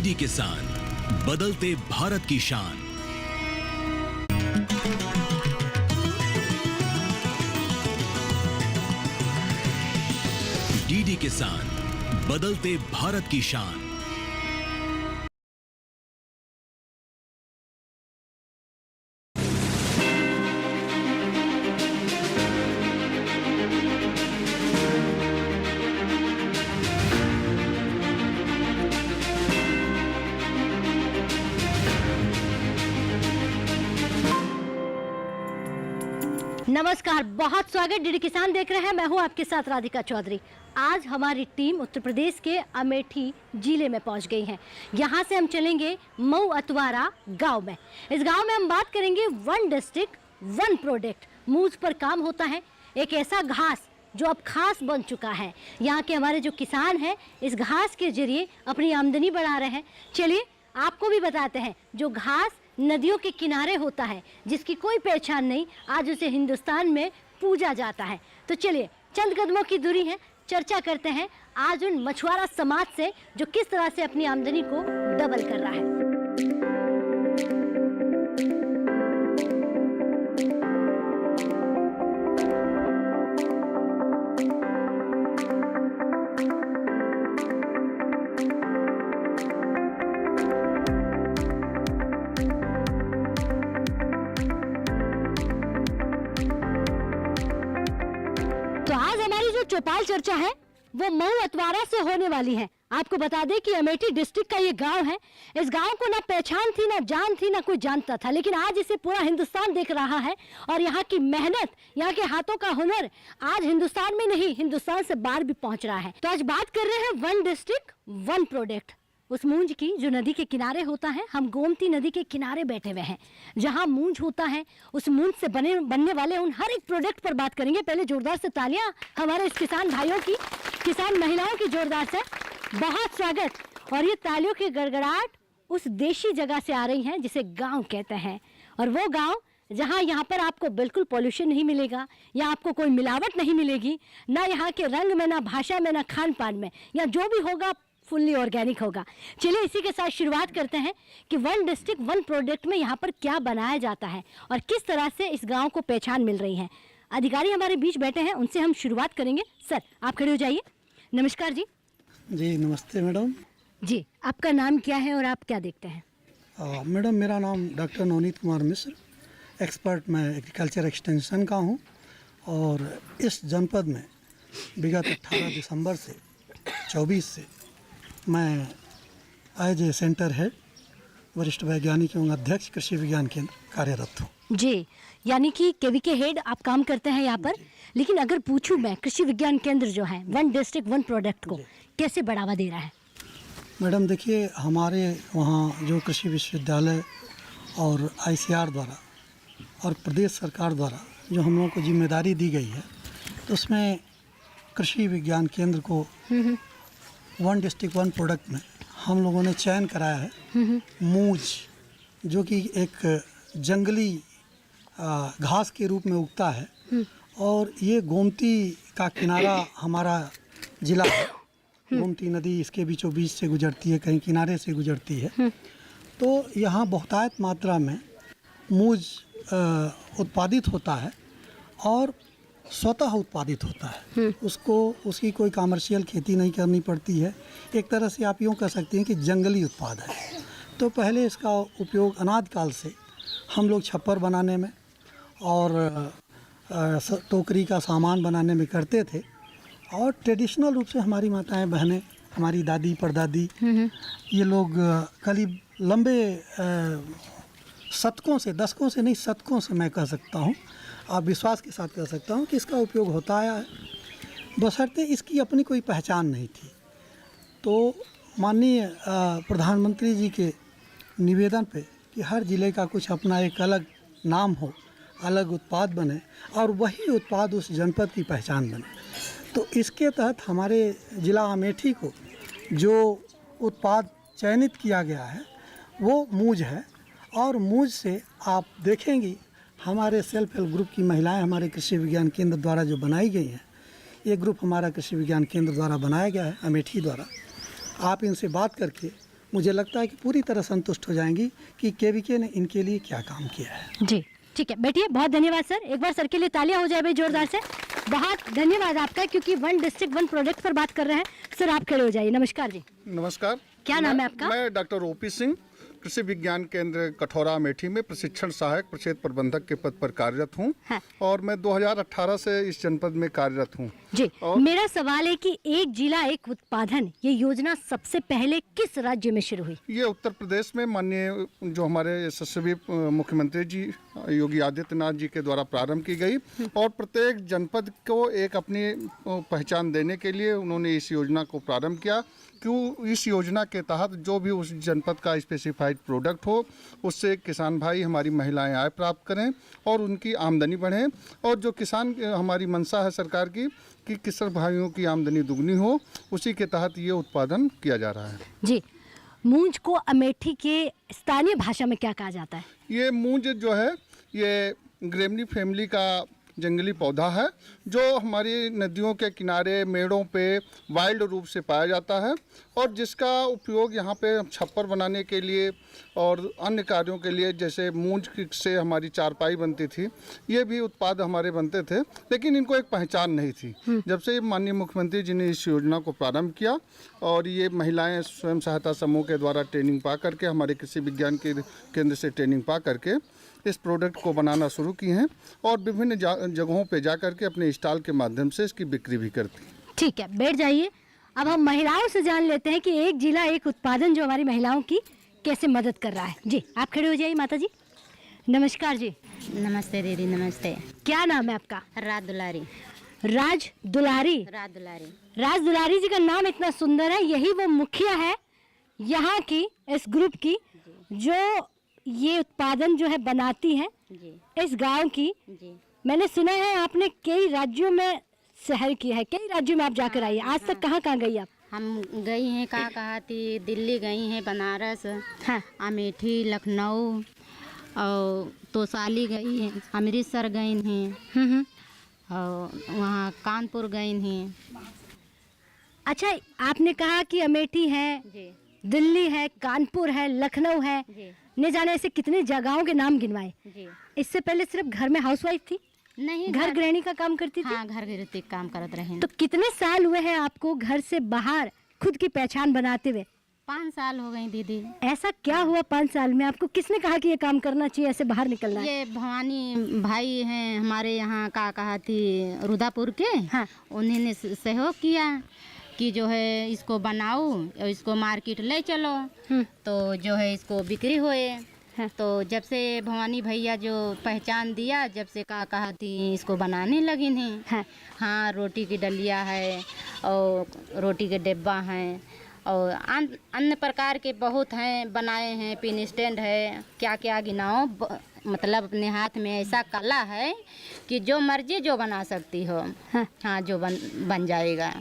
DD किसान, बदलते भारत की शान। डीडी किसान, बदलते भारत की शान। नमस्कार, बहुत स्वागत। डीडी किसान देख रहे हैं, मैं हूं आपके साथ राधिका चौधरी। आज हमारी टीम उत्तर प्रदेश के अमेठी जिले में पहुंच गई है। यहां से हम चलेंगे मऊ अतवारा गांव में। इस गांव में हम बात करेंगे वन डिस्ट्रिक्ट वन प्रोडक्ट। मूज पर काम होता है, एक ऐसा घास जो अब खास बन चुका है। यहाँ के हमारे जो किसान हैं इस घास के जरिए अपनी आमदनी बढ़ा रहे हैं। चलिए आपको भी बताते हैं, जो घास नदियों के किनारे होता है, जिसकी कोई पहचान नहीं, आज उसे हिंदुस्तान में पूजा जाता है। तो चलिए चंद कदमों की दूरी है, चर्चा करते हैं आज उन मछुआरा समाज से जो किस तरह से अपनी आमदनी को डबल कर रहा है। तो आज हमारी जो चौपाल चर्चा है वो मऊ अतवारा से होने वाली है। आपको बता दें कि अमेठी डिस्ट्रिक्ट का ये गांव है। इस गांव को ना पहचान थी, ना जान थी, ना कोई जानता था, लेकिन आज इसे पूरा हिंदुस्तान देख रहा है। और यहाँ की मेहनत, यहाँ के हाथों का हुनर आज हिंदुस्तान में नहीं, हिंदुस्तान से बाहर भी पहुंच रहा है। तो आज बात कर रहे हैं वन डिस्ट्रिक्ट वन प्रोडक्ट, उस मूंज की जो नदी के किनारे होता है। हम गोमती नदी के किनारे बैठे हुए हैं, जहां मूंज होता है, उस मूंज से बनने वाले उन हर एक प्रोडक्ट पर बात करेंगे। पहले जोरदार से तालियां हमारे इस किसान भाइयों की, किसान महिलाओं की जोरदार से बहुत स्वागत। और ये तालियों की गड़गड़ाहट उस देशी जगह से आ रही है जिसे गाँव कहते हैं। और वो गाँव जहाँ यहाँ पर आपको बिल्कुल पॉल्यूशन नहीं मिलेगा, या आपको कोई मिलावट नहीं मिलेगी, ना यहाँ के रंग में, ना भाषा में, ना खान पान में, या जो भी होगा फुल्ली ऑर्गेनिक होगा। चलिए इसी के साथ शुरुआत करते हैं कि वन डिस्ट्रिक्ट वन प्रोडक्ट में यहाँ पर क्या बनाया जाता है और किस तरह से इस गांव को पहचान मिल रही है। अधिकारी हमारे बीच बैठे हैं, उनसे हम शुरुआत करेंगे। सर आप खड़े हो जाइए। नमस्कार जी। जी नमस्ते मैडम जी, आपका नाम क्या है और आप क्या देखते हैं? मैडम मेरा नाम डॉक्टर नवनीत कुमार मिश्र, एक्सपर्ट मैं एग्रीकल्चर एक्सटेंशन का हूँ। और इस जनपद में विगत 18 दिसंबर से 24 से मैं एज ए सेंटर हेड, वरिष्ठ वैज्ञानिक एवं अध्यक्ष कृषि विज्ञान केंद्र कार्यरत हूँ। जी, यानी कि केवी के हेड आप काम करते हैं यहाँ पर। लेकिन अगर पूछूं मैं, कृषि विज्ञान केंद्र जो है वन डिस्ट्रिक्ट वन प्रोडक्ट को कैसे बढ़ावा दे रहा है? मैडम देखिए, हमारे वहाँ जो कृषि विश्वविद्यालय और ICR द्वारा और प्रदेश सरकार द्वारा जो हम लोगों को जिम्मेदारी दी गई है, तो उसमें कृषि विज्ञान केंद्र को वन डिस्ट्रिक्ट वन प्रोडक्ट में हम लोगों ने चयन कराया है मूज, जो कि एक जंगली घास के रूप में उगता है। और ये गोमती का किनारा हमारा जिला है। गोमती नदी इसके बीचों बीच से गुजरती है, कहीं किनारे से गुजरती है। तो यहाँ बहुतायत मात्रा में मूज उत्पादित होता है और स्वतः उत्पादित होता है। उसको उसकी कोई कमर्शियल खेती नहीं करनी पड़ती है। एक तरह से आप यूँ कह सकते हैं कि जंगली उत्पाद है। तो पहले इसका उपयोग अनाद काल से हम लोग छप्पर बनाने में और टोकरी का सामान बनाने में करते थे। और ट्रेडिशनल रूप से हमारी माताएं बहनें, हमारी दादी परदादी, ये लोग करीब लंबे शतकों से, दशकों से नहीं, शतकों से मैं कह सकता हूँ, आप विश्वास के साथ कह सकता हूँ कि इसका उपयोग होता आया है, बशर्ते इसकी अपनी कोई पहचान नहीं थी। तो माननीय प्रधानमंत्री जी के निवेदन पे कि हर ज़िले का कुछ अपना एक अलग नाम हो, अलग उत्पाद बने और वही उत्पाद उस जनपद की पहचान बने, तो इसके तहत हमारे ज़िला अमेठी को जो उत्पाद चयनित किया गया है वो मूज है। और मूज से आप देखेंगी हमारे सेल्फ हेल्प ग्रुप की महिलाएं हमारे कृषि विज्ञान केंद्र द्वारा जो बनाई गई हैं, ये ग्रुप हमारा कृषि विज्ञान केंद्र द्वारा बनाया गया है अमेठी द्वारा। आप इनसे बात करके मुझे लगता है कि पूरी तरह संतुष्ट हो जाएंगी कि केवीके ने इनके लिए क्या काम किया है। जी ठीक है, बैठिए। बहुत धन्यवाद सर, एक बार सर के लिए तालियां हो जाए भाई जोरदार से। बहुत धन्यवाद आपका, क्योंकि वन डिस्ट्रिक्ट वन प्रोडक्ट पर बात कर रहे हैं। सर आप खड़े हो जाइए। नमस्कार जी। नमस्कार। क्या नाम है आपका? मैं डॉक्टर ओपी सिंह, कृषि विज्ञान केंद्र कठौरा अमेठी में प्रशिक्षण सहायक प्रक्षेत्र प्रबंधक के पद पर कार्यरत हूँ। हाँ। और मैं 2018 से इस जनपद में कार्यरत हूँ। जी, और मेरा सवाल है कि एक जिला एक उत्पादन, ये योजना सबसे पहले किस राज्य में शुरू हुई? ये उत्तर प्रदेश में माननीय जो हमारे यशस्वी मुख्यमंत्री जी योगी आदित्यनाथ जी के द्वारा प्रारंभ की गई, और प्रत्येक जनपद को एक अपनी पहचान देने के लिए उन्होंने इस योजना को प्रारंभ किया। क्यों? इस योजना के तहत जो भी उस जनपद का स्पेसिफाइड प्रोडक्ट हो, उससे किसान भाई, हमारी महिलाएं आय प्राप्त करें और उनकी आमदनी बढ़े। और जो किसान, हमारी मंशा है सरकार की कि किसान भाइयों की आमदनी दुगनी हो, उसी के तहत ये उत्पादन किया जा रहा है। जी, मूंज को अमेठी के स्थानीय भाषा में क्या कहा जाता है? ये मूंज जो है, ये ग्रेमनी फैमिली का जंगली पौधा है, जो हमारी नदियों के किनारे, मेड़ों पे वाइल्ड रूप से पाया जाता है, और जिसका उपयोग यहाँ पे छप्पर बनाने के लिए और अन्य कार्यों के लिए, जैसे मूंज से हमारी चारपाई बनती थी, ये भी उत्पाद हमारे बनते थे। लेकिन इनको एक पहचान नहीं थी। जब से माननीय मुख्यमंत्री जी ने इस योजना को प्रारंभ किया, और ये महिलाएं स्वयं सहायता समूह के द्वारा ट्रेनिंग पा करके, हमारे कृषि विज्ञान केंद्र से ट्रेनिंग पा करके इस प्रोडक्ट को बनाना शुरू की हैं, और विभिन्न जगहों पे जा करके अपने स्टॉल के माध्यम से इसकी बिक्री भी करती हैं। ठीक है, बैठ जाइए। अब हम महिलाओं से जान लेते हैं कि एक जिला एक उत्पादन जो हमारी महिलाओं की कैसे मदद कर रहा है। जी, आप खड़े हो जाइए माता जी। नमस्कार जी। नमस्ते दीदी। नमस्ते। क्या नाम है आपका? राज दुलारी। राज दुलारी। राज दुलारी। राज दुलारी जी का नाम इतना सुंदर है, यही वो मुखिया है यहाँ की, इस ग्रुप की, जो ये उत्पादन जो है बनाती हैं जी। इस गांव की। जी। मैंने सुना है आपने कई राज्यों में शहर किया है, कई राज्यों में आप जाकर आई। आज तक कहाँ कहाँ गई आप? हम गई हैं, कहा थी, दिल्ली गई हैं, बनारस, हाँ। अमेठी, लखनऊ, और तोसाली गई हैं, अमृतसर गई हैं, और वहाँ कानपुर गई हैं। अच्छा, आपने कहा कि अमेठी है, जी। दिल्ली है, कानपुर है, लखनऊ है, जी। न जाने ऐसे कितने जगहों के नाम गिनवाए। जी। इससे पहले सिर्फ घर में हाउसवाइफ थी? नहीं, घर गृहिणी का काम करती थी? हाँ, घर गृहस्थी काम करत रहे। तो कितने साल हुए हैं आपको घर से बाहर खुद की पहचान बनाते हुए? 5 साल हो गई दीदी। ऐसा क्या हुआ 5 साल में? आपको किसने कहा कि ये काम करना चाहिए, ऐसे बाहर निकलना है? ये भवानी भाई हैं हमारे यहाँ, का कहा थी, रुदापुर के। हाँ। उन्होंने सहयोग किया कि जो है इसको बनाओ और इसको मार्केट ले चलो, तो जो है इसको बिक्री होए। हाँ। तो जब से भवानी भैया जो पहचान दिया, जब से कहा थी इसको बनाने लगी हैं। हाँ। हाँ, रोटी की डलिया है, और रोटी के डिब्बा हैं, और अन्य प्रकार के बहुत हैं, बनाए हैं। पिन स्टैंड है, क्या क्या गिनाओ, मतलब अपने हाथ में ऐसा कला है कि जो मर्जी जो बना सकती हो। हाँ, हाँ, जो बन जाएगा।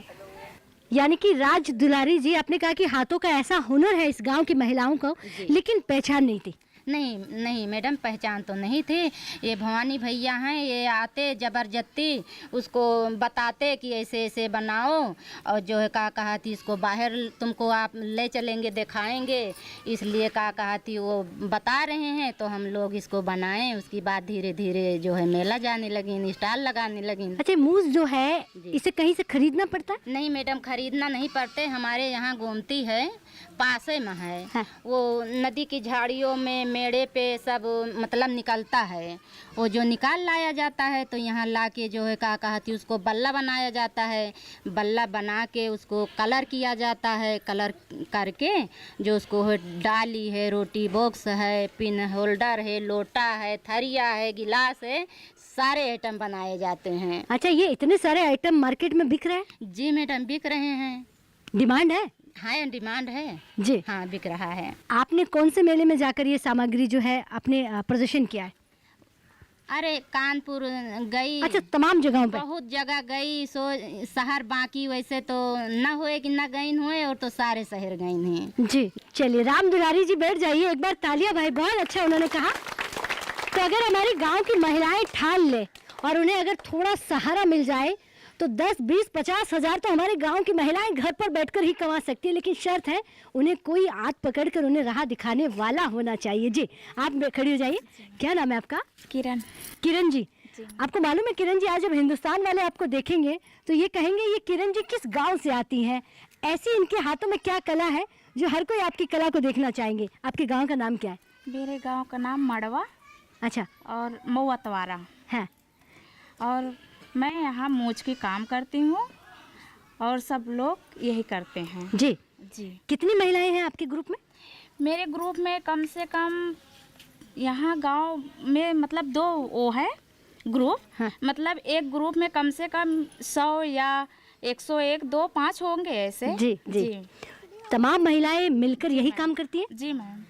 यानी कि राज दुलारी जी, आपने कहा कि हाथों का ऐसा हुनर है इस गांव की महिलाओं को, लेकिन पहचान नहीं थी। नहीं मैडम, पहचान तो नहीं थी। ये भवानी भैया हैं, ये आते ज़बरदस्ती उसको बताते कि ऐसे ऐसे बनाओ, और जो है कहा थी इसको बाहर तुमको आप ले चलेंगे, दिखाएंगे, इसलिए कहा थी वो बता रहे हैं, तो हम लोग इसको बनाएं। उसके बाद धीरे धीरे जो है मेला जाने लगी, स्टॉल लगाने लगी। अच्छा, मूस जो है इसे कहीं से खरीदना पड़ता है? नहीं मैडम, खरीदना नहीं पड़ते। हमारे यहाँ गोमती है, पासे में है। हाँ। वो नदी की झाड़ियों में, मेड़े पे सब मतलब निकलता है। वो जो निकाल लाया जाता है, तो यहाँ ला के जो है कहा थी उसको बल्ला बनाया जाता है। बल्ला बना के उसको कलर किया जाता है। कलर करके जो उसको डाली है, रोटी बॉक्स है, पिन होल्डर है, लोटा है, थरिया है, गिलास है, सारे आइटम बनाए जाते हैं। अच्छा, ये इतने सारे आइटम मार्केट में बिक रहे हैं? जी मैडम, बिक रहे हैं। डिमांड है? हाँ, डिमांड है जी। हाँ, बिक रहा है। आपने कौन से मेले में जाकर ये सामग्री जो है आपने प्रदर्शन किया है? अरे कानपुर गई। अच्छा, तमाम जगहों पे? बहुत जगह गई। शहर बाकी वैसे तो न हुए कि न गई हुए, और तो सारे शहर गई हैं। जी, चलिए राम दुलारी जी बैठ जाइए, एक बार तालियां भाई, बहुत अच्छा उन्होंने कहा। तो अगर हमारे गांव की महिलाएं ठान ले और उन्हें अगर थोड़ा सहारा मिल जाए, तो 10, 20, 50 हजार तो हमारे गांव की महिलाएं घर पर बैठकर ही कमा सकती है, लेकिन शर्त है उन्हें कोई हाथ पकड़कर उन्हें राह दिखाने वाला होना चाहिए। जी आप खड़ी हो जाइए। क्या नाम है आपका? किरण। किरण जी, आपको मालूम है किरण जी, आज जब हिंदुस्तान वाले आपको देखेंगे तो ये कहेंगे ये किरण जी किस गांव से आती हैं, ऐसी इनके हाथों में क्या कला है जो हर कोई आपकी कला को देखना चाहेंगे। आपके गांव का नाम क्या है? मेरे गांव का नाम मड़वा अच्छा और मऊअतवारा है। और मैं यहाँ मूछ की काम करती हूँ और सब लोग यही करते हैं। जी जी। कितनी महिलाएं हैं आपके ग्रुप में? मेरे ग्रुप में कम से कम यहाँ गांव में मतलब 2 वो है ग्रुप। हाँ। मतलब एक ग्रुप में कम से कम 100 या 101, 2, 5 होंगे ऐसे। जी जी, तमाम महिलाएं मिलकर यही काम करती हैं? जी मैम।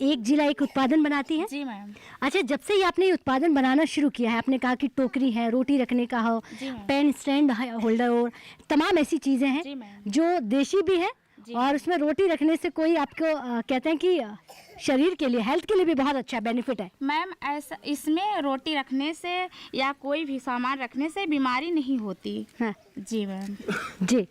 एक जिला एक उत्पादन बनाती हैं? जी मैम। अच्छा, जब से ये आपने ये उत्पादन बनाना शुरू किया है, आपने कहा कि टोकरी है, रोटी रखने का हो, पेन स्टैंड होल्डर और तमाम ऐसी चीज़ें हैं जो देशी भी है और उसमें रोटी रखने से कोई आपको कहते हैं कि शरीर के लिए, हेल्थ के लिए भी बहुत अच्छा बेनिफिट है। मैम ऐसा इसमें रोटी रखने से या कोई भी सामान रखने से बीमारी नहीं होती। हाँ। जी मैम। जी,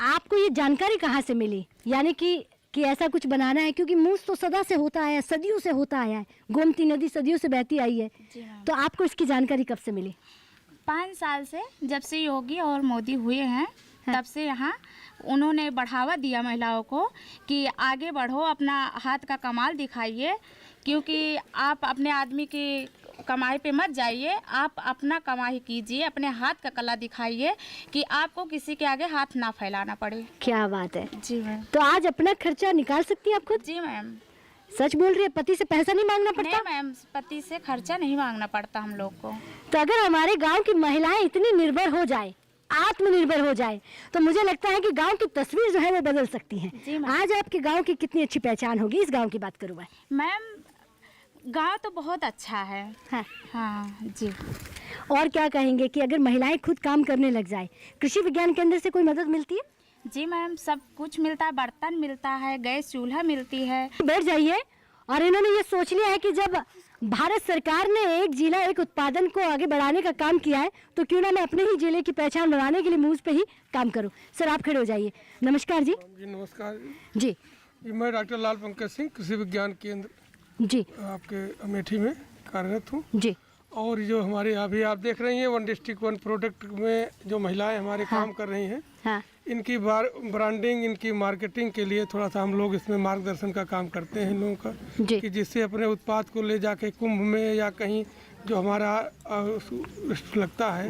आपको ये जानकारी कहाँ से मिली, यानी कि ऐसा कुछ बनाना है? क्योंकि मूस तो सदा से होता आया है, सदियों से होता आया है, गोमती नदी सदियों से बहती आई है, तो आपको इसकी जानकारी कब से मिली? 5 साल से, जब से योगी और मोदी हुए हैं तब से यहाँ उन्होंने बढ़ावा दिया महिलाओं को कि आगे बढ़ो, अपना हाथ का कमाल दिखाइए, क्योंकि आप अपने आदमी की कमाई पे मत जाइए, आप अपना कमाई कीजिए, अपने हाथ का कला दिखाइए कि आपको किसी के आगे हाथ ना फैलाना पड़े। क्या बात है। जी मैम। तो आज अपना खर्चा निकाल सकती हैं आप खुद? जी मैम। सच बोल रही है? पति से पैसा नहीं मांगना पड़ता? नहीं मैम, पति से खर्चा नहीं मांगना पड़ता हम लोग को। तो अगर हमारे गांव की महिलाएं इतनी निर्भर हो जाए, आत्मनिर्भर हो जाए, तो मुझे लगता है कि गांव की तस्वीर जो है वो बदल सकती है। आज आपके गांव की कितनी अच्छी पहचान होगी, इस गांव की बात करूँ मैं। मैम गांव तो बहुत अच्छा है। हाँ। हाँ जी। और क्या कहेंगे कि अगर महिलाएं खुद काम करने लग जाए, कृषि विज्ञान केंद्र से कोई मदद मिलती है? जी मैम, सब कुछ मिलता है, बर्तन मिलता है, गैस चूल्हा मिलती है। बैठ जाइए। और इन्होंने ये सोच लिया है कि जब भारत सरकार ने एक जिला एक उत्पादन को आगे बढ़ाने का काम किया है, तो क्यों ना मैं अपने ही जिले की पहचान बनाने के लिए मूस पे ही काम करूं। सर आप खड़े हो जाइए। नमस्कार जी। जी नमस्कार जी। मैं डॉक्टर लाल पंकज सिंह, कृषि विज्ञान केंद्र जी आपके अमेठी में कार्यरत हूँ। जी। और जो हमारे अभी आप देख रही हैं 1 डिस्ट्रिक्ट 1 प्रोडक्ट में जो महिलाएं हमारे काम कर रही हैं, हाँ। इनकी ब्रांडिंग, इनकी मार्केटिंग के लिए थोड़ा सा हम लोग इसमें मार्गदर्शन का काम करते हैं इन लोगों का, कि जिससे अपने उत्पाद को ले जाके कुंभ में या कहीं जो हमारा लगता है।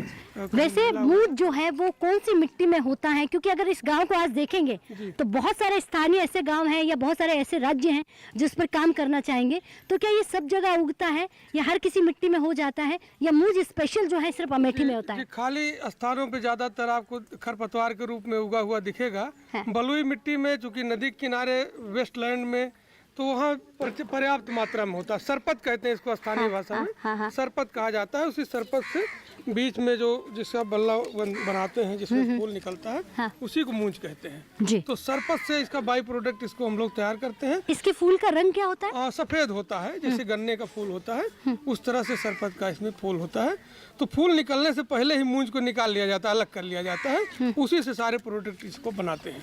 वैसे मूद जो है वो कौन सी मिट्टी में होता है? क्योंकि अगर इस गांव को आज देखेंगे तो बहुत सारे स्थानीय ऐसे गांव हैं या बहुत सारे ऐसे राज्य हैं जिस पर काम करना चाहेंगे, तो क्या ये सब जगह उगता है या हर किसी मिट्टी में हो जाता है, या मूज स्पेशल जो है सिर्फ अमेठी में होता है? खाली स्थानों पे ज्यादातर आपको खरपतवार के रूप में उगा हुआ दिखेगा। बलुई मिट्टी में, चूंकि नदी किनारे वेस्टलैंड में, तो वहाँ पर्याप्त मात्रा में होता है। सरपत कहते हैं इसको स्थानीय भाषा में, सरपत कहा जाता है। उसी सरपत से बीच में जो जिसका बल्ला बनाते हैं, जिसमें फूल निकलता है, उसी को मूंज कहते हैं जी। तो सरपत से इसका बाई प्रोडक्ट इसको हम लोग तैयार करते हैं। इसके फूल का रंग क्या होता है? सफेद होता है, जैसे गन्ने का फूल होता है उस तरह से सरपत का इसमें फूल होता है। तो फूल निकलने से पहले ही मूंज को निकाल लिया जाता है, अलग कर लिया जाता है, उसी से सारे प्रोडक्ट इसको बनाते हैं।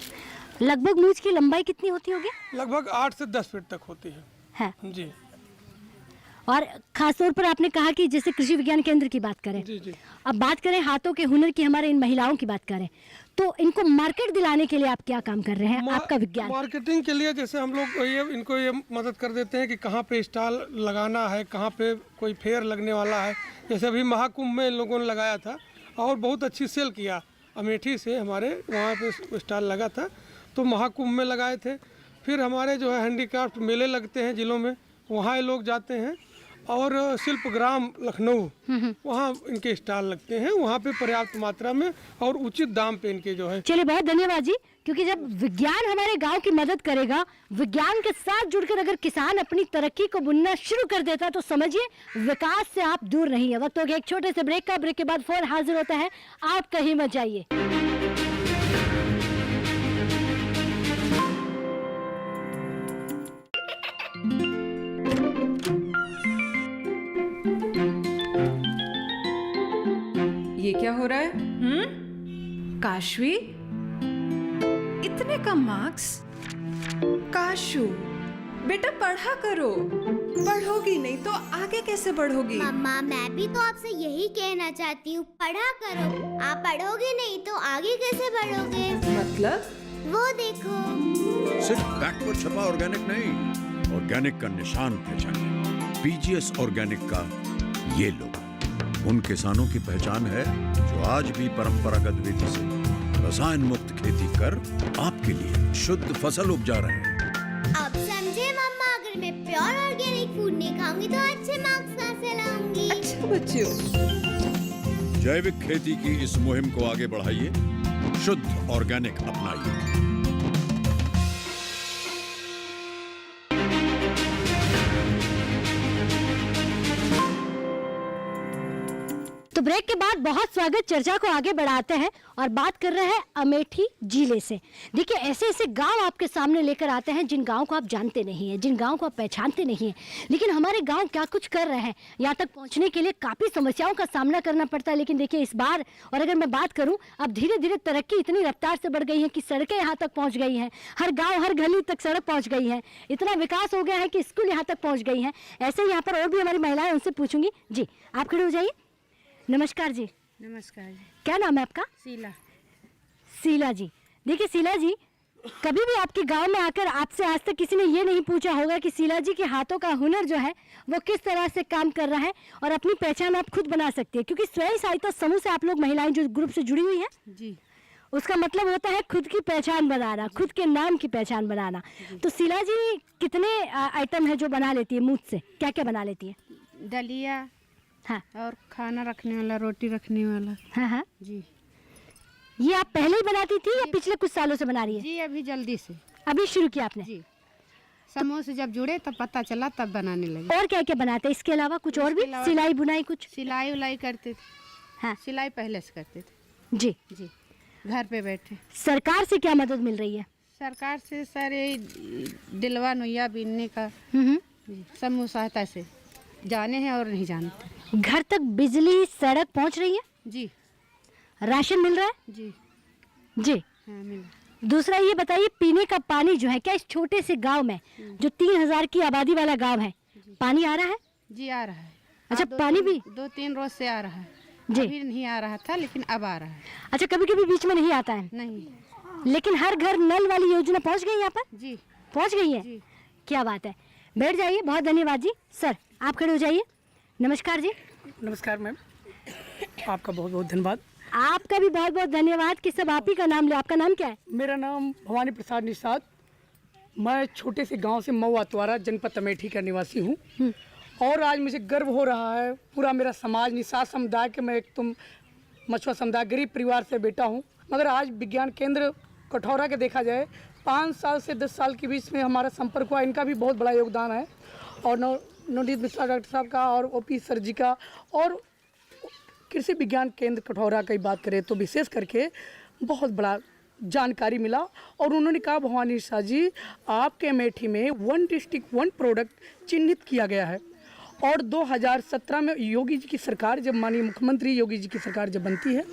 लगभग मूंज की लंबाई कितनी होती होगी? लगभग 8 से 10 फीट तक होती है। जी। और खासतौर पर आपने कहा कि जैसे कृषि विज्ञान केंद्र की बात करें, जी जी। अब बात करें हाथों के हुनर की, हमारे इन महिलाओं की बात करें, तो इनको मार्केट दिलाने के लिए आप क्या काम कर रहे हैं? आपका विज्ञान मार्केटिंग के लिए जैसे हम लोग इनको ये मदद कर देते हैं कि कहाँ पे स्टॉल लगाना है, कहाँ पे कोई फेयर लगने वाला है। जैसे अभी महाकुंभ में इन लोगों ने लगाया था और बहुत अच्छी सेल किया। अमेठी से हमारे वहाँ पे स्टॉल लगा था, तो महाकुंभ में लगाए थे। फिर हमारे जो है हैंडीक्राफ्ट मेले लगते हैं जिलों में, वहाँ ये लोग जाते हैं। और शिल्पग्राम लखनऊ, वहाँ इनके स्टॉल लगते हैं, वहाँ पे पर्याप्त मात्रा में और उचित दाम पे इनके जो है। चलिए बहुत धन्यवाद जी। क्योंकि जब विज्ञान हमारे गांव की मदद करेगा, विज्ञान के साथ जुड़कर अगर किसान अपनी तरक्की को बुनना शुरू कर देता, तो समझिए विकास से आप दूर नहीं है। वक्त हो गया एक छोटे से ब्रेक का। ब्रेक के बाद फोन हाजिर होता है, आप कहीं मत जाइए। ये क्या हो रहा है? काशवी, इतने कम मार्क्स? काशू बेटा पढ़ा करो, पढ़ोगी नहीं तो आगे कैसे बढ़ोगी? मम्मा मैं भी तो आपसे यही कहना चाहती हूँ, पढ़ा करो। आप पढ़ोगे नहीं तो आगे कैसे बढ़ोगे? मतलब? वो देखो। सिर्फ बैक पर छपा ऑर्गेनिक नहीं, ऑर्गेनिक का निशान पहचानिए। पीजीएस ऑर्गेनिक का ये लोग उन किसानों की पहचान है जो आज भी परंपरागत विधि से रसायन मुक्त खेती कर आपके लिए शुद्ध फसल उपजा रहे हैं। अब समझे मम्मा, अगर मैं प्योर ऑर्गेनिक फूड नहीं खाऊंगी तो अच्छे मार्क्स कहाँ से लाऊंगी? अच्छा बच्चों, जैविक खेती की इस मुहिम को आगे बढ़ाइए, शुद्ध ऑर्गेनिक अपनाइए। तो ब्रेक के बाद बहुत स्वागत, चर्चा को आगे बढ़ाते हैं और बात कर रहे हैं अमेठी जिले से। देखिए ऐसे ऐसे गांव आपके सामने लेकर आते हैं जिन गांव को आप जानते नहीं हैं, जिन गांव को आप पहचानते नहीं हैं, लेकिन हमारे गांव क्या कुछ कर रहे हैं। यहाँ तक पहुँचने के लिए काफ़ी समस्याओं का सामना करना पड़ता है, लेकिन देखिए इस बार, और अगर मैं बात करूँ, अब धीरे धीरे तरक्की इतनी रफ्तार से बढ़ गई है कि सड़कें यहाँ तक पहुँच गई हैं, हर गाँव हर गली तक सड़क पहुँच गई है, इतना विकास हो गया है कि स्कूल यहाँ तक पहुँच गई हैं। ऐसे ही यहाँ पर और भी हमारी महिलाएं, उनसे पूछूंगी। जी आप खड़े हो जाइए। नमस्कार जी। नमस्कार जी। क्या नाम है आपका? शीला। शीला जी, देखिए शीला जी, कभी भी आपके गांव में आकर आपसे आज तक किसी ने ये नहीं पूछा होगा कि शीला जी के हाथों का हुनर जो है वो किस तरह से काम कर रहा है और अपनी पहचान आप खुद बना सकती है, क्योंकि स्वयं सहायता समूह से आप लोग महिलाएं जो ग्रुप से जुड़ी हुई हैं जी, उसका मतलब होता है खुद की पहचान बनाना, खुद के नाम की पहचान बनाना। तो शीला जी कितने आइटम है जो बना लेती है मुझ से, क्या क्या बना लेती है? दलिया, हाँ, और खाना रखने वाला, रोटी रखने वाला। हाँ हाँ जी। ये आप पहले ही बनाती थी या पिछले कुछ सालों से बना रही है? जी अभी जल्दी से, अभी शुरू किया आपने? जी। समूह से जब जुड़े तब पता चला, तब बनाने लगे। और क्या क्या बनाते हैं इसके अलावा? कुछ और भी, सिलाई बुनाई कुछ? सिलाई उलाई करते थे। हाँ, सिलाई पहले से करते थे। जी जी। घर पे बैठे। सरकार से क्या मदद मिल रही है? सरकार से सर ये दिलवा नोया बीनने का समूह सहायता से जाने हैं और नहीं जानते। घर तक बिजली सड़क पहुंच रही है? जी। राशन मिल रहा है? जी जी। हाँ मिल। दूसरा ये बताइए, पीने का पानी जो है, क्या इस छोटे से गांव में जो 3000 की आबादी वाला गांव है, पानी आ रहा है? जी आ रहा है। अच्छा, पानी भी 2-3 रोज से आ रहा है जी। अभी नहीं आ रहा था लेकिन अब आ रहा है। अच्छा, कभी कभी बीच में नहीं आता है? नहीं, लेकिन हर घर नल वाली योजना पहुंच गई यहाँ पर? जी पहुंच गई है जी। क्या बात है। बैठ जाइए, बहुत धन्यवाद जी। सर आप खड़े हो जाइए। नमस्कार जी। नमस्कार मैम, आपका बहुत बहुत धन्यवाद। आपका भी बहुत बहुत धन्यवाद कि सब आप ही का नाम ले। आपका नाम क्या है? मेरा नाम भवानी प्रसाद निषाद, मैं छोटे से गांव से मऊ अतवारा जनपद अमेठी का निवासी हूं। और आज मुझे गर्व हो रहा है, पूरा मेरा समाज निषाद समुदाय के, मैं एक तुम मछुआ समुदाय गरीब परिवार से बेटा हूं, मगर आज विज्ञान केंद्र कठौरा के देखा जाए 5 साल से 10 साल के बीच में हमारा संपर्क हुआ, इनका भी बहुत बड़ा योगदान है। और नवनीत मिश्रा डॉक्टर साहब का और ओपी सर जी का, और कृषि विज्ञान केंद्र कठौरा की बात करें तो विशेष करके बहुत बड़ा जानकारी मिला। और उन्होंने कहा, भवानी शाह जी आपके अमेठी में 1 डिस्ट्रिक्ट 1 प्रोडक्ट चिन्हित किया गया है। और 2017 में योगी जी की सरकार, जब माननीय मुख्यमंत्री योगी जी की सरकार जब बनती है,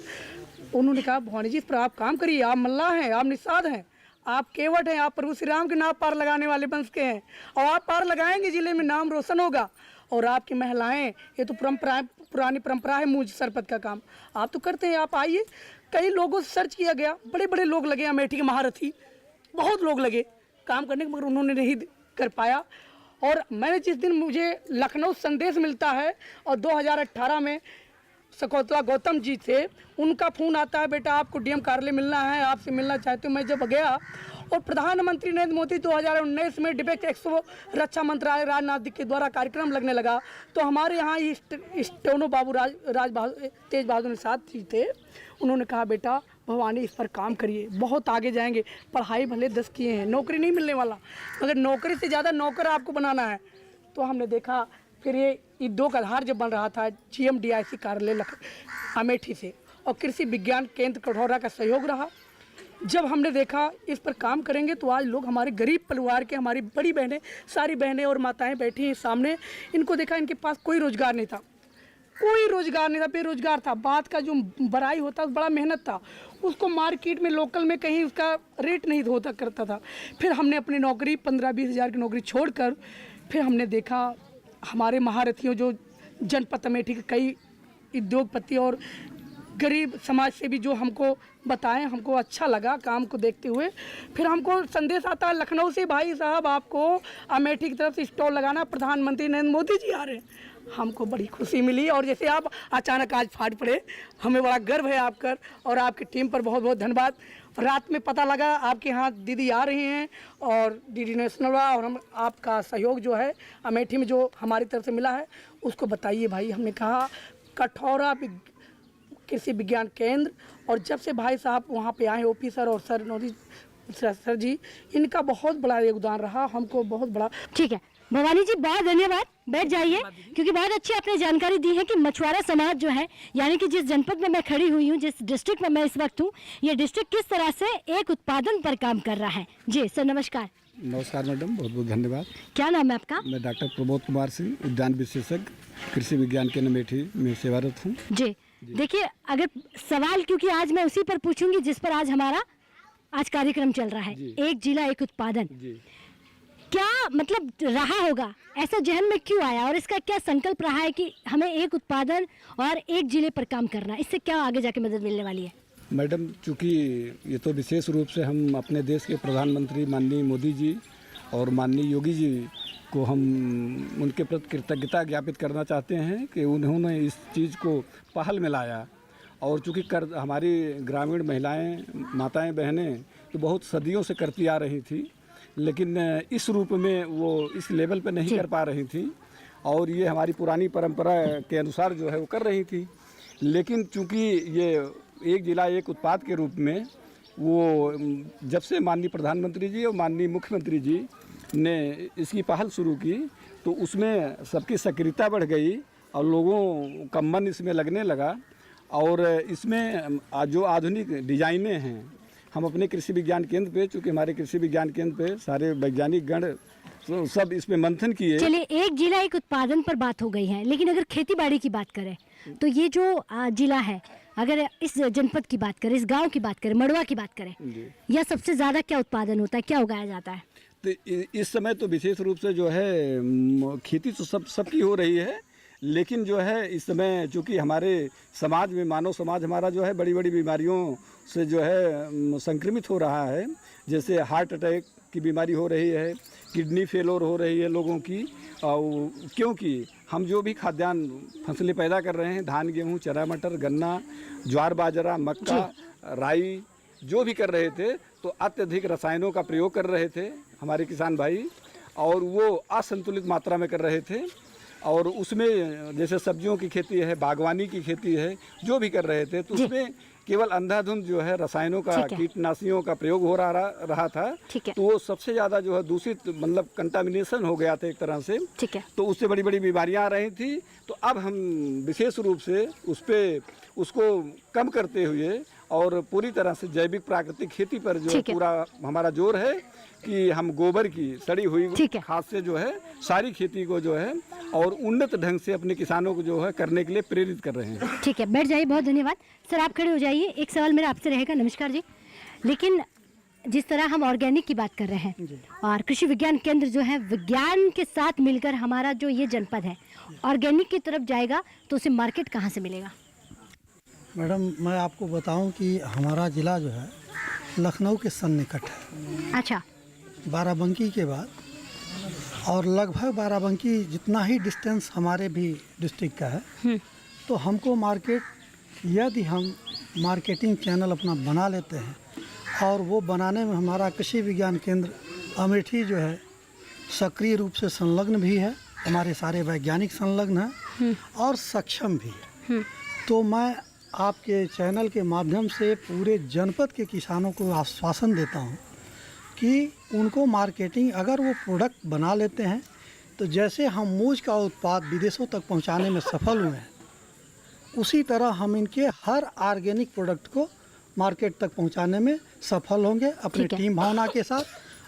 उन्होंने कहा भवानी जी इस पर आप काम करिए, आप मल्लाह हैं, आप निषाद हैं, आप केवट हैं, आप प्रभु श्री राम के नाम पार लगाने वाले वंश के हैं, और आप पार लगाएंगे जिले में नाम रोशन होगा। और आपकी महिलाएं, ये तो पुरानी परंपरा है मूंज सरपत का काम, आप तो करते हैं, आप आइए। कई लोगों से सर्च किया गया, बड़े बड़े लोग लगे अमेठी के महारथी, बहुत लोग लगे काम करने के, मगर उन्होंने नहीं कर पाया। और मैंने जिस दिन, मुझे लखनऊ संदेश मिलता है और 2018 में सकौतला गौतम जी थे, उनका फ़ोन आता है, बेटा आपको डीएम कार्यालय मिलना है, आपसे मिलना चाहते हो। मैं जब गया और प्रधानमंत्री नरेंद्र मोदी 2019 में डिफेक्स एक्सपो रक्षा मंत्रालय राजनाथ जी के द्वारा कार्यक्रम लगने लगा, तो हमारे यहाँ स्टेनो बाबू तेज बहादुर निषाद जी थे, उन्होंने कहा बेटा भवानी इस पर काम करिए, बहुत आगे जाएंगे, पढ़ाई भले 10 किए हैं, नौकरी नहीं मिलने वाला, मगर नौकरी से ज़्यादा नौकर आपको बनाना है। तो हमने देखा, फिर ये 2 का आधार जब बन रहा था GMDIC कार्यालय अमेठी से और कृषि विज्ञान केंद्र कठौरा का सहयोग रहा, जब हमने देखा इस पर काम करेंगे तो आज लोग, हमारे गरीब परिवार के, हमारी बड़ी बहनें, सारी बहनें और माताएं बैठी हैं सामने, इनको देखा, इनके पास कोई रोज़गार नहीं था, कोई रोजगार नहीं था, बेरोजगार था। बात का जो बड़ाई होता बड़ा मेहनत था, उसको मार्केट में लोकल में कहीं उसका रेट नहीं होता करता था। फिर हमने अपनी नौकरी 15-20 हज़ार की नौकरी छोड़कर फिर हमने देखा हमारे महारथियों जो जनपद अमेठी के कई उद्योगपति और गरीब समाज से भी जो हमको बताएं, हमको अच्छा लगा काम को देखते हुए। फिर हमको संदेश आता है लखनऊ से, भाई साहब आपको अमेठी की तरफ से स्टॉल लगाना, प्रधानमंत्री नरेंद्र मोदी जी आ रहे हैं। हमको बड़ी खुशी मिली और जैसे आप अचानक आज फाड़ पड़े, हमें बड़ा गर्व है आप कर और आपकी टीम पर बहुत बहुत धन्यवाद। रात में पता लगा आपके यहाँ दीदी आ रही हैं और डीडी नेशनल और हम आपका सहयोग जो है अमेठी में जो हमारी तरफ से मिला है उसको बताइए भाई। हमने कहा कठौरा कृषि विज्ञान केंद्र, और जब से भाई साहब वहाँ पे आए ओपी सर और सर नौरी सर जी, इनका बहुत बड़ा योगदान रहा, हमको बहुत बड़ा। ठीक है भवानी जी, बहुत धन्यवाद, बैठ जाइए, क्योंकि बहुत अच्छी आपने जानकारी दी है कि मछुआरा समाज जो है, यानी कि जिस जनपद में मैं खड़ी हुई हूँ, जिस डिस्ट्रिक्ट में मैं इस वक्त हूँ, ये डिस्ट्रिक्ट किस तरह से एक उत्पादन पर काम कर रहा है। जी सर नमस्कार। नमस्कार मैडम, बहुत बहुत धन्यवाद। क्या नाम है आपका? मैं डॉक्टर प्रमोद कुमार सिंह, उद्यान विशेषज्ञ, कृषि विज्ञान केंद्र अमेठी में सेवारत हूँ। जी देखिए, अगर सवाल क्योंकि आज मैं उसी पर पूछूंगी जिस पर आज हमारा कार्यक्रम चल रहा है, एक जिला एक उत्पादन, क्या मतलब रहा होगा, ऐसा जहन में क्यों आया और इसका क्या संकल्प रहा है कि हमें एक उत्पादन और एक जिले पर काम करना, इससे क्या आगे जाके मदद मिलने वाली है? मैडम, चूँकि ये तो विशेष रूप से हम अपने देश के प्रधानमंत्री माननीय मोदी जी और माननीय योगी जी को हम उनके प्रति कृतज्ञता ज्ञापित करना चाहते हैं कि उन्होंने इस चीज़ को पहल में लाया। और चूँकि हमारी ग्रामीण महिलाएं, माताएं, बहनें तो बहुत सदियों से करती आ रही थी, लेकिन इस रूप में वो इस लेवल पे नहीं कर पा रही थी, और ये हमारी पुरानी परंपरा के अनुसार जो है वो कर रही थी। लेकिन चूँकि ये एक जिला एक उत्पाद के रूप में वो जब से माननीय प्रधानमंत्री जी और माननीय मुख्यमंत्री जी ने इसकी पहल शुरू की, तो उसमें सबकी सक्रियता बढ़ गई और लोगों का मन इसमें लगने लगा। और इसमें जो आधुनिक डिजाइनें हैं, हम अपने कृषि विज्ञान केंद्र पे, चूँकि हमारे कृषि विज्ञान केंद्र पे सारे वैज्ञानिक गण सब इसमें मंथन किए। चलिए, एक जिला एक उत्पादन पर बात हो गई है, लेकिन अगर खेती बाड़ी की बात करें तो ये जो जिला है, अगर इस जनपद की बात करें, इस गांव की बात करें, मड़वा की बात करें, यह सबसे ज़्यादा क्या उत्पादन होता है, क्या उगाया जाता है? तो इस समय तो विशेष रूप से जो है खेती तो सबकी हो रही है, लेकिन जो है इस समय चूँकि हमारे समाज में, मानव समाज हमारा जो है बड़ी बड़ी बीमारियों से जो है संक्रमित हो रहा है। जैसे हार्ट अटैक की बीमारी हो रही है, किडनी फेलोर हो रही है लोगों की, और क्योंकि हम जो भी खाद्यान्न फसलें पैदा कर रहे हैं, धान, गेहूँ, चना, मटर, गन्ना, ज्वार, बाजरा, मक्का, राई जो भी कर रहे थे, तो अत्यधिक रसायनों का प्रयोग कर रहे थे हमारे किसान भाई, और वो असंतुलित मात्रा में कर रहे थे। और उसमें जैसे सब्जियों की खेती है, बागवानी की खेती है, जो भी कर रहे थे, तो उसमें केवल अंधाधुंध जो है रसायनों का, कीटनाशियों का प्रयोग हो रहा था। तो वो सबसे ज़्यादा जो है दूषित, मतलब कंटामिनेशन हो गया था एक तरह से। तो उससे बड़ी बड़ी बीमारियां आ रही थी। तो अब हम विशेष रूप से उसको कम करते हुए और पूरी तरह से जैविक प्राकृतिक खेती पर जो पूरा हमारा जोर है कि हम गोबर की सड़ी हुई खाद से जो है सारी खेती को जो है और उन्नत ढंग से अपने किसानों को जो है करने के लिए प्रेरित कर रहे हैं। ठीक है, बैठ जाइए, बहुत धन्यवाद सर, आप खड़े हो जाइए। एक सवाल मेरा आपसे रहेगा। नमस्कार जी, लेकिन जिस तरह हम ऑर्गेनिक की बात कर रहे हैं और कृषि विज्ञान केंद्र जो है विज्ञान के साथ मिलकर हमारा जो ये जनपद है ऑर्गेनिक की तरफ जाएगा, तो उसे मार्केट कहाँ से मिलेगा? मैडम, मैं आपको बताऊं कि हमारा ज़िला जो है लखनऊ के सन्निकट है। अच्छा। बाराबंकी के बाद, और लगभग बाराबंकी जितना ही डिस्टेंस हमारे भी डिस्ट्रिक्ट का है, तो हमको मार्केट, यदि हम मार्केटिंग चैनल अपना बना लेते हैं और वो बनाने में हमारा कृषि विज्ञान केंद्र अमेठी जो है सक्रिय रूप से संलग्न भी है, हमारे सारे वैज्ञानिक संलग्न हैं और सक्षम भी है, तो मैं आपके चैनल के माध्यम से पूरे जनपद के किसानों को आश्वासन देता हूं कि उनको मार्केटिंग, अगर वो प्रोडक्ट बना लेते हैं तो जैसे हम मूज का उत्पाद विदेशों तक पहुंचाने में सफल हुए हैं, उसी तरह हम इनके हर ऑर्गेनिक प्रोडक्ट को मार्केट तक पहुंचाने में सफल होंगे अपनी टीम भावना के साथ,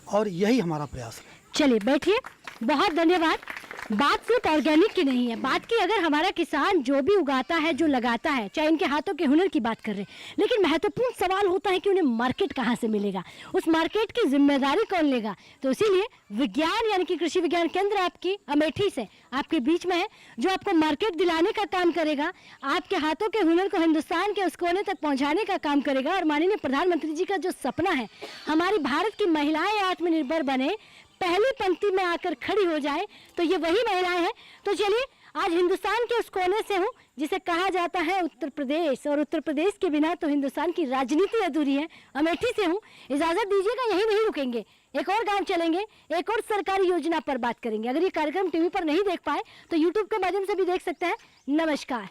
और यही हमारा प्रयास है। चलिए बैठिए, बहुत धन्यवाद। बात सिर्फ ऑर्गेनिक की नहीं है, बात की अगर हमारा किसान जो भी उगाता है, जो लगाता है, चाहे इनके हाथों के हुनर की बात कर रहे हैं, लेकिन महत्वपूर्ण सवाल होता है कि उन्हें मार्केट कहाँ से मिलेगा, उस मार्केट की जिम्मेदारी कौन लेगा। तो इसीलिए विज्ञान यानी कि कृषि विज्ञान केंद्र आपकी अमेठी से आपके बीच में है, जो आपको मार्केट दिलाने का काम करेगा, आपके हाथों के हुनर को हिंदुस्तान के उस कोने तक पहुँचाने का काम करेगा। और माननीय प्रधानमंत्री जी का जो सपना है, हमारी भारत की महिलाएं आत्मनिर्भर बने, पहली पंक्ति में आकर खड़ी हो जाए, तो ये वही महिलाएं हैं। तो चलिए, आज हिंदुस्तान के उस कोने से हूँ जिसे कहा जाता है उत्तर प्रदेश, और उत्तर प्रदेश के बिना तो हिंदुस्तान की राजनीति अधूरी है। अमेठी से हूँ, इजाज़त दीजिएगा, यहीं नहीं रुकेंगे, एक और गांव चलेंगे, एक और सरकारी योजना पर बात करेंगे। अगर ये कार्यक्रम टीवी पर नहीं देख पाए तो यूट्यूब के माध्यम से भी देख सकते हैं। नमस्कार।